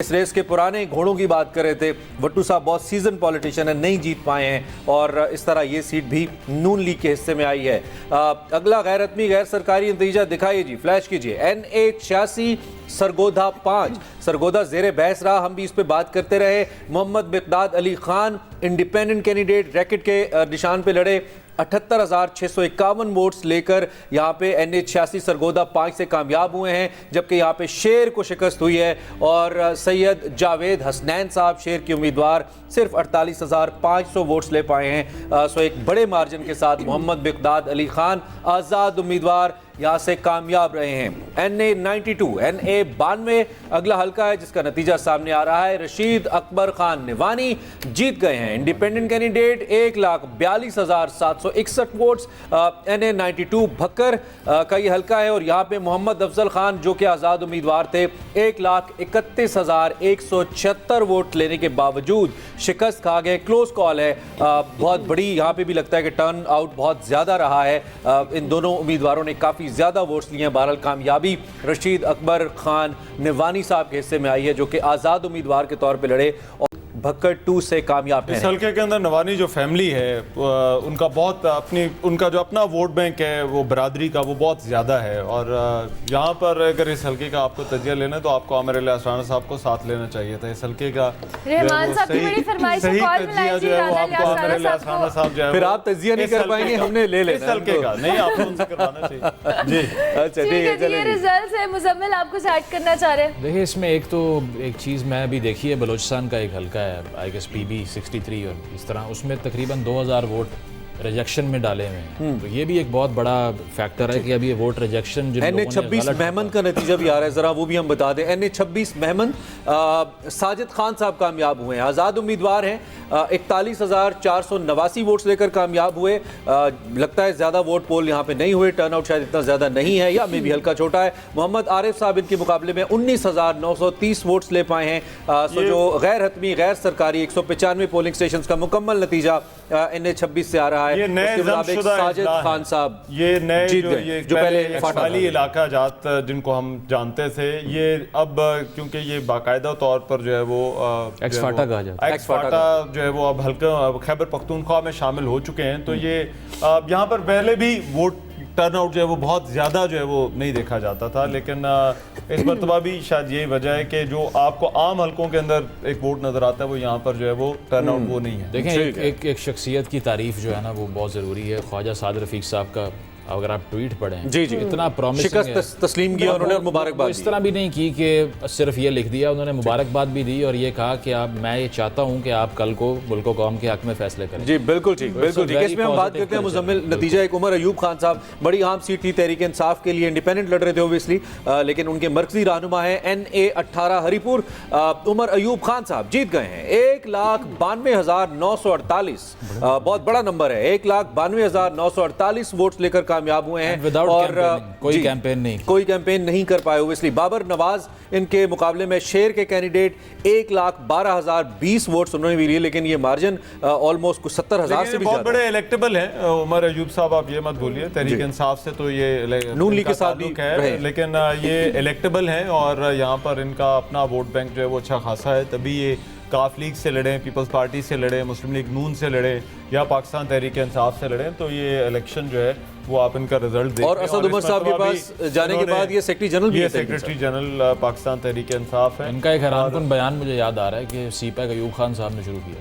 इस रेस के पुराने घोड़ों की बात कर रहे थे। भट्टू साहब बहुत सीजन पॉलिटिशियन है, नहीं जीत पाए हैं और इस तरह ये सीट भी नून लीग के हिस्से में आई है। अगला गैर हतमी गैर सरकारी नतीजा दिखाइए जी, फ्लैश कीजिए। NA 86 सरगोधा 5 सरगोधा जेरे बहस रहा, हम भी इस पे बात करते रहे। Mohammed Miqdad Ali Khan independent candidate racket के निशान पे लड़े, 78,651 वोट्स लेकर यहाँ पे NA 86 सरगोधा 5 से कामयाब हुए हैं, जबकि यहाँ पे शेर को शिकस्त हुई है और सैयद जावेद हसनैन साहब शेर के उम्मीदवार सिर्फ 48,500 वोट्स ले पाए हैं। सो एक बड़े मार्जिन के साथ मोहम्मद मिकदाद अली खान आज़ाद उम्मीदवार यहाँ से कामयाब रहे हैं। NA 92 NA 92 अगला हल्का है जिसका नतीजा सामने आ रहा है। रशीद अकबर खान निवानी जीत गए हैं, independent candidate, 1,42,761 votes. NA 92 Bhakkar का ये हल्का है और यहाँ पे मोहम्मद अफजल खान जो कि आज़ाद उम्मीदवार थे 1,31,176 वोट लेने के बावजूद शिकस्त खा गए। क्लोज कॉल है, बहुत बड़ी यहाँ पे भी लगता है कि टर्न आउट बहुत ज़्यादा रहा है। इन दोनों उम्मीदवारों ने काफ़ी ज़्यादा वोट्स लिए हैं। बहरहाल कामयाबी रशीद अकबर खान निवानी साहब के हिस्से में आई है जो कि आज़ाद उम्मीदवार के तौर पे लड़े और भक्कर 2 से कामयाब इस हल्के के अंदर नवानी जो फैमिली है उनका बहुत उनका जो अपना वोट बैंक है वो बरादरी का वो बहुत ज़्यादा है और यहाँ पर अगर इस हल्के का आपको तजिया लेना है तो आपको आमिर अली असराना साहब को साथ लेना चाहिए था। इस हल्के का रहमान साहब की बड़ी फरमाइश है, कॉल मिलाइए जी आपको आमिर अली असराना साहब जो है फिर आप तजिया नहीं कर पाएंगे, हमने ले लेना इस हल्के का नहीं, आपको उनसे करवाना चाहिए जी। अच्छा ठीक है, ये रिजल्ट है। मुजम्मिल आपको ऐड करना चाह रहे हैं? देखिए इसमें एक चीज़ मैं अभी देखी है, बलोचिस्तान का एक हल्का है आई गेस PB 63 और इस तरह, उसमें तकरीबन 2000 वोट रिजेक्शन में डाले हुए हैं। तो ये भी एक बहुत बड़ा फैक्टर है कि अभी ये वोट रिजेक्शन NA 26 मेहमन का नतीजा भी आ रहा है, जरा वो भी हम बता दें। NA 26 मेहमन साजिद खान साहब कामयाब हुए हैं, आज़ाद उम्मीदवार हैं, 41,489 वोट्स लेकर कामयाब हुए। लगता है ज़्यादा वोट पोल यहाँ पे नहीं हुए, टर्नआउट शायद इतना ज़्यादा नहीं है या मे भी हल्का छोटा है। मोहम्मद आरिफ साहब इनके मुकाबले में 19,930 वोट्स ले पाए हैं। सो जो गैर हतमी गैर सरकारी 195 पोलिंग स्टेशन का मुकम्मल नतीजा NA 26 से आ रहा है। ये नए साजिद खान साहब ये नए जीत गए, जो पहले फाटाली इलाका जात जिनको हम जानते थे, ये अब क्योंकि ये बाकायदा तौर पर जो है वो एक्स फाटा कहा जाता है, एक्स फाटा जो है वो अब हल्का खैबर पख्तूनख्वा में शामिल हो चुके हैं। तो ये यहाँ पर पहले भी वोट टर्नआउट जो है वो बहुत ज़्यादा जो है वो नहीं देखा जाता था, लेकिन इस मरतबा भी शायद यही वजह है कि जो आपको आम हल्कों के अंदर एक वोट नज़र आता है वो यहाँ पर जो है वो टर्नआउट वो नहीं है। देखें एक शख्सियत की तारीफ जो है ना वो बहुत ज़रूरी है। ख्वाजा साद रफ़ीक साहब का अगर आप ट्वीट पढ़ें जी इतना प्रॉमिसिंग शिकस्त तस्लीम किया उन्होंने और मुबारकबाद इस तरह भी नहीं की कि सिर्फ ये लिख दिया, उन्होंने मुबारकबाद भी दी और ये कहा कि मैं ये चाहता हूँ कि आप कल को मुल्क व कौम के हक में फैसले करें। जी बिल्कुल ठीक, बिल्कुल ठीक। इसमें हम बात करते हैं मुजम्मिल नतीजा। एक उमर अयूब खान साहब, बड़ी अहम सीट थी, तहरीक इंसाफ के लिए इंडिपेंडेंट लड़ रहे थे ओबियसली, लेकिन उनके मरकजी रहनुमा है NA 18 हरीपुर उमर अयूब खान साहब जीत गए हैं। 1,92,948 बहुत बड़ा नंबर है, 1,92,948 वोट्स लेकर कामयाब हुए हैं और कोई कैंपेन नहीं कर पाए ओबियसली। बाबर नवाज इनके मुकाबले में शेर के कैंडिडेट 1,12,020 वोट्स उन्होंने भी लिए, लेकिन ये मार्जिन ऑलमोस्ट कुछ 70,000 से भी बहुत बड़े इलेक्टेबल हैं। उमर अयूब साहब आप ये मत भूलिए, तहरीक इंसाफ से तो ये नून लीग के साथ भी है, लेकिन ये इलेक्टेबल हैं और यहाँ पर इनका अपना वोट बैंक जो है वो अच्छा खासा है। तभी ये काफ लीग से लड़े, पीपल्स पार्टी से लड़े, मुस्लिम लीग नून से लड़े या पाकिस्तान तहरीक इंसाफ से लड़े, तो ये इलेक्शन जो है वो आप इनका रिजल्ट देखें। और असद उमर साहब के पास जाने के बाद ये सेक्रेटरी जनरल भी है, सेक्रेटरी जनरल पाकिस्तान तहरीक इंसाफ है। इनका एक हैरानकुन बयान मुझे याद आ रहा है कि CPAC अयूब खान साहब ने शुरू किया।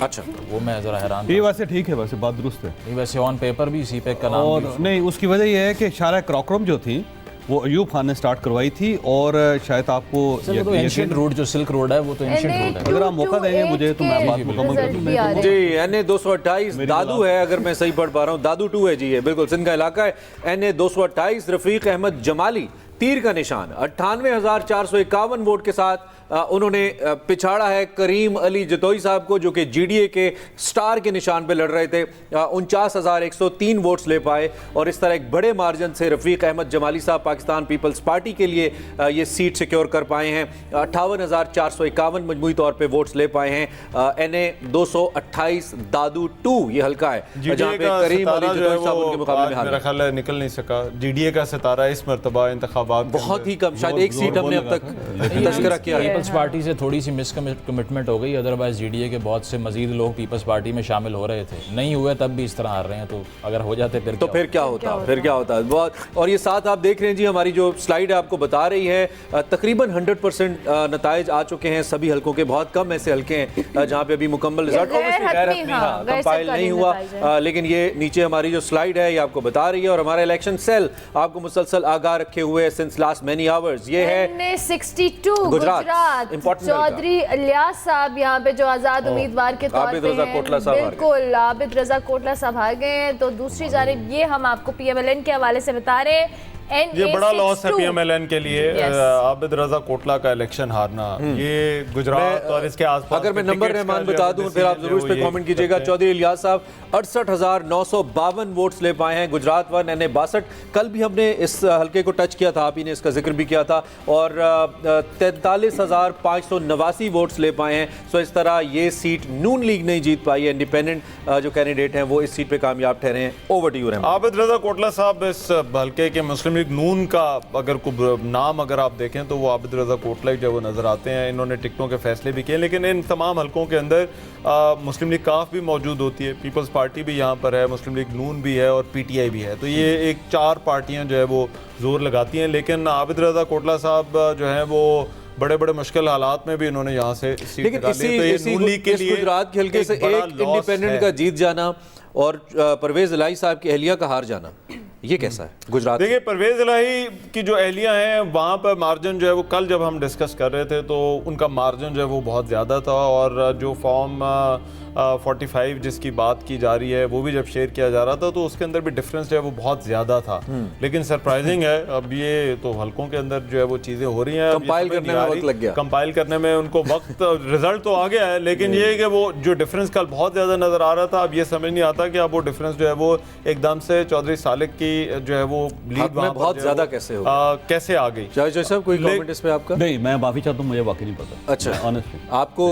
अच्छा, वो मैं ज़रा हैरान। ये वैसे ठीक है, वैसे बात दुरुस्त है। वैसे ऑन पेपर भी CPAC का नाम और नहीं, उसकी वजह यह है कि शारा क्रॉकरम जो थी वो अयूब खान ने स्टार्ट करवाई थी और शायद आपको एंशिएंट रोड जो सिल्क रोड है वो तो एंशिएंट रोड है। अगर आप मौका देंगे मुझे तो मैं बात मुकम्मल कर दूंगा जी। NA 228 दादू है, अगर मैं सही पढ़ पा रहा हूँ, दादू 2 है जी, ये बिल्कुल सिंध का इलाका है। NA 228 रफीक अहमद जमाली तीर का निशान 98,451 वोट के साथ उन्होंने पिछाड़ा है करीम अली जतोई साहब को जो कि GDA के स्टार के निशान पे लड़ रहे थे। 49,103 वोट्स ले पाए और इस तरह एक बड़े मार्जिन से रफीक अहमद जमाली साहब पाकिस्तान पीपल्स पार्टी के लिए ये सीट सिक्योर कर पाए हैं। 58,451 मजमूई तौर पे वोट्स ले पाए हैं। NA 228 दादू 2 ये हल्का है जहाँ पे करीम अली जतोई साहब उनके मुकाबले में मेरा ख्याल है निकल नहीं सका। GDA का सितारा इस मरतबा इंतखाबात बहुत ही कम, शायद एक सीट हमने अब तक तस्करा किया है। पीपल्स पार्टी से थोड़ी सी मिस कमिटमेंट हो गई, अदरवाइज जीडीए के बहुत से मजीद लोग पीपल्स पार्टी में शामिल हो रहे थे, नहीं हुए तब भी इस तरह हार रहे हैं, तो अगर हो जाते फिर तो फिर क्या होता, फिर क्या होता बहुत। और ये साथ आप देख रहे हैं जी, हमारी जो स्लाइड है आपको बता रही है तकरीबन 100% नताइज आ चुके हैं सभी हलकों के। बहुत कम ऐसे हलके हैं जहां पे अभी मुकम्मल रिजल्ट कंपाइल नहीं हुआ, लेकिन ये नीचे हमारी जो स्लाइड है ये आपको बता रही है। और हमारा इलेक्शन सेल आपको मुसलसल आगाह रखे हुए सिंस लास्ट मेनी आवर्स। ये है 62 गुजरात, Important चौधरी इलियास साहब यहाँ पे जो आजाद उम्मीदवार के तौर पे हैं, बिल्कुल आबिद रजा कोटला साहब हार गए हैं। तो दूसरी जानिब ये हम आपको पीएमएलएन के हवाले से बता रहे हैं, ये बड़ा लॉस है पीएमएलएन के लिए। आबिद रजा कोटला का इलेक्शन हारना, ये गुजरात और इसके आसपास। अगर मैं नंबर रहमान बता दूं फिर आप जरूर इस पे कमेंट कीजिएगा। चौधरी इलियास साहब 68,952 वोट्स ले पाए हैं, गुजरात वन ने 62। कल भी हमने इस हलके को टच किया था, आप ही ने इसका जिक्र भी किया था, और 43,589 वोट्स ले पाए हैं। सो इस तरह ये सीट नून लीग नहीं जीत पाई है। इंडिपेंडेंट जो कैंडिडेट हैं वो इस सीट पे कामयाब ठहरे हैं। Over to you Rahman. Abid Raza Kotla साहब इस हलके के मुस्लिम लीग नून का अगर नाम अगर आप देखें तो वो आबिद रजा कोटला ही जो वो नजर आते हैं। इन्होंने टिकटों के फैसले भी किए, लेकिन इन तमाम हलकों के अंदर मुस्लिम लीग काफ भी मौजूद होती है, पीपल्स पार्टी भी यहाँ पर है, मुस्लिम लीग नून भी है और पीटीआई भी है। तो ये एक 4 पार्टियां जो है वो जोर लगाती हैं। लेकिन आबिद रजा कोटला साहब जो है वो बड़े बड़े मुश्किल हालात में भी इन्होंने यहाँ से सीट निकाली। तो ये नून लीग के लिए गुजरात के हल्के से एक इंडिपेंडेंट का जीत जाना और परवेज इलाही साहब की अहलिया का हार जाना, ये कैसा है गुजरात? देखिए, परवेज इलाही की जो एहलिया हैं वहाँ पर मार्जिन जो है वो कल जब हम डिस्कस कर रहे थे तो उनका मार्जिन जो है वो बहुत ज़्यादा था। और जो फॉर्म 45 जिसकी बात की जा रही है वो भी जब शेयर किया जा रहा था तो उसके अंदर भी डिफरेंस जो है वो बहुत ज़्यादा था। लेकिन सरप्राइजिंग है, अब ये तो हलकों के अंदर जो है वो चीज़ें हो रही हैं, कंपाइल करने में वक्त लग गया, कंपाइल करने में उनको वक्त रिजल्ट तो आ गया है, लेकिन ये है कि वो जो डिफरेंस कल बहुत ज़्यादा नज़र आ रहा था, अब ये समझ नहीं आता कि अब वो डिफरेंस जो है वो एकदम से चौधरी सालिक की जो है वो लीड वहाँ बहुत ज़्यादा कैसे कैसे आ गई। जय साहब कोई कमेंट इस पे आपका? नहीं, मैं माफी चाहता हूँ, मुझे वाकई नहीं पता। अच्छा, ऑनेस्टली आपको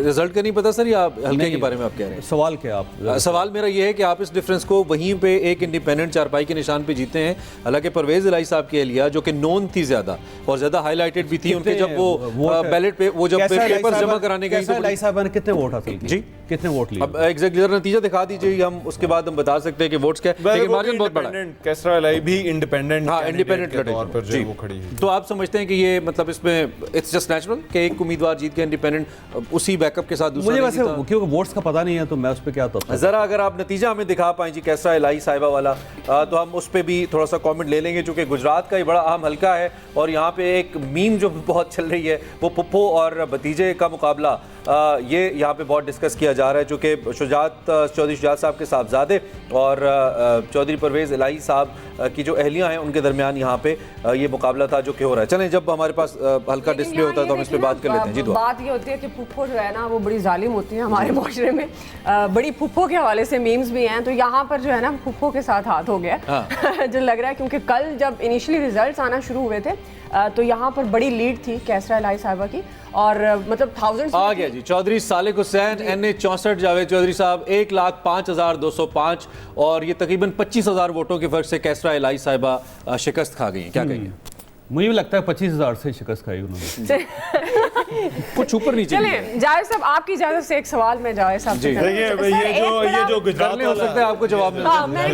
रिजल्ट का नहीं पता सर, या आप हल्के के बारे में आप कह रहे हैं? सवाल क्या आप? सवाल मेरा ये है कि आप इस डिफरेंस को वहीं पे एक इंडिपेंडेंट चारपाई के निशान पे जीते हैं, हालांकि परवेज इलाही साहब की एहलिया जो कि नोन थी ज्यादा और ज्यादा हाईलाइटेड भी थी उनके, जब वो बैलेट पे वो जब पेपर्स जमा कराने गई तो इलाही साहब ने कितने वोट हासिल किए? जी, कितने वोट लिए? अब एग्जैक्टली नतीजा दिखा दीजिए, हम उसके बाद हम बता सकते हैं कि वोट्स क्या, लेकिन मार्जिन बहुत बड़ा है। कैसरा इलाही भी इंडिपेंडेंट, हाँ इंडिपेंडेंट के तौर पर जो वो खड़ी है। तो आप समझते हैं कि ये मतलब इसमें इट्स जस्ट नेचुरल कि एक उम्मीदवार जीत के इंडिपेंडेंट उसी बैकअप के साथ दूसरा? मुझे वैसे क्योंकि वोट्स का पता नहीं है तो मैं उस पर क्या तो जरा अगर आप नतीजा हमें दिखा पाएं जी कैसरा इलाही साहिबा वाला, तो हम उस पर भी थोड़ा सा कमेंट ले लेंगे, क्योंकि गुजरात का ही बड़ा अहम हल्का है और यहाँ पे एक मीम जो बहुत चल रही है वो पुप्पो और भतीजे का मुकाबला, ये यहाँ पे बहुत डिस्कस किया जा रहा है, जो कि चौधरी शुजात साहब के साहबजादे और चौधरी परवेज इलाही साहब की जो अहलियाँ हैं उनके दरमियान यहाँ पे ये मुकाबला था जो कि हो रहा है। चलें, जब हमारे पास हल्का डिस्प्ले होता है तो हम इस पर बात कर लेते हैं। जी, बात ये होती है कि पुप्पो जो है ना वो बड़ी जालिम होती है हमारे माशरे में, बड़ी पुप्पो के हवाले से मीम्स भी हैं, तो यहाँ पर जो है ना पुप्पो के साथ हाथ हो गया जो लग रहा है, क्योंकि कल जब इनिशियली रिजल्ट्स आना शुरू हुए थे तो यहाँ पर बड़ी लीड थी कैसरा इलाही साहिबा की, और मतलब थाउजेंड्स आ गया जी। चौधरी सालिक हुसैन NA 64, जावेद चौधरी साहब 1,05,205 और ये तकरीबन 25,000 वोटों के फर्क से कैसरा इलाही साहिबा शिकस्त खा गई हैं। क्या कहिए? मुझे भी लगता है 25,000 से शिकस्त खाई उन्होंने। कुछ ऊपर नीचे। चलिए जावेद साहब, आपकी इजाजत से एक सवाल में जावेद साहब से देखिए, ये जो गुजरात हो सकता है आपको जवाब मिल हाँ, मैंने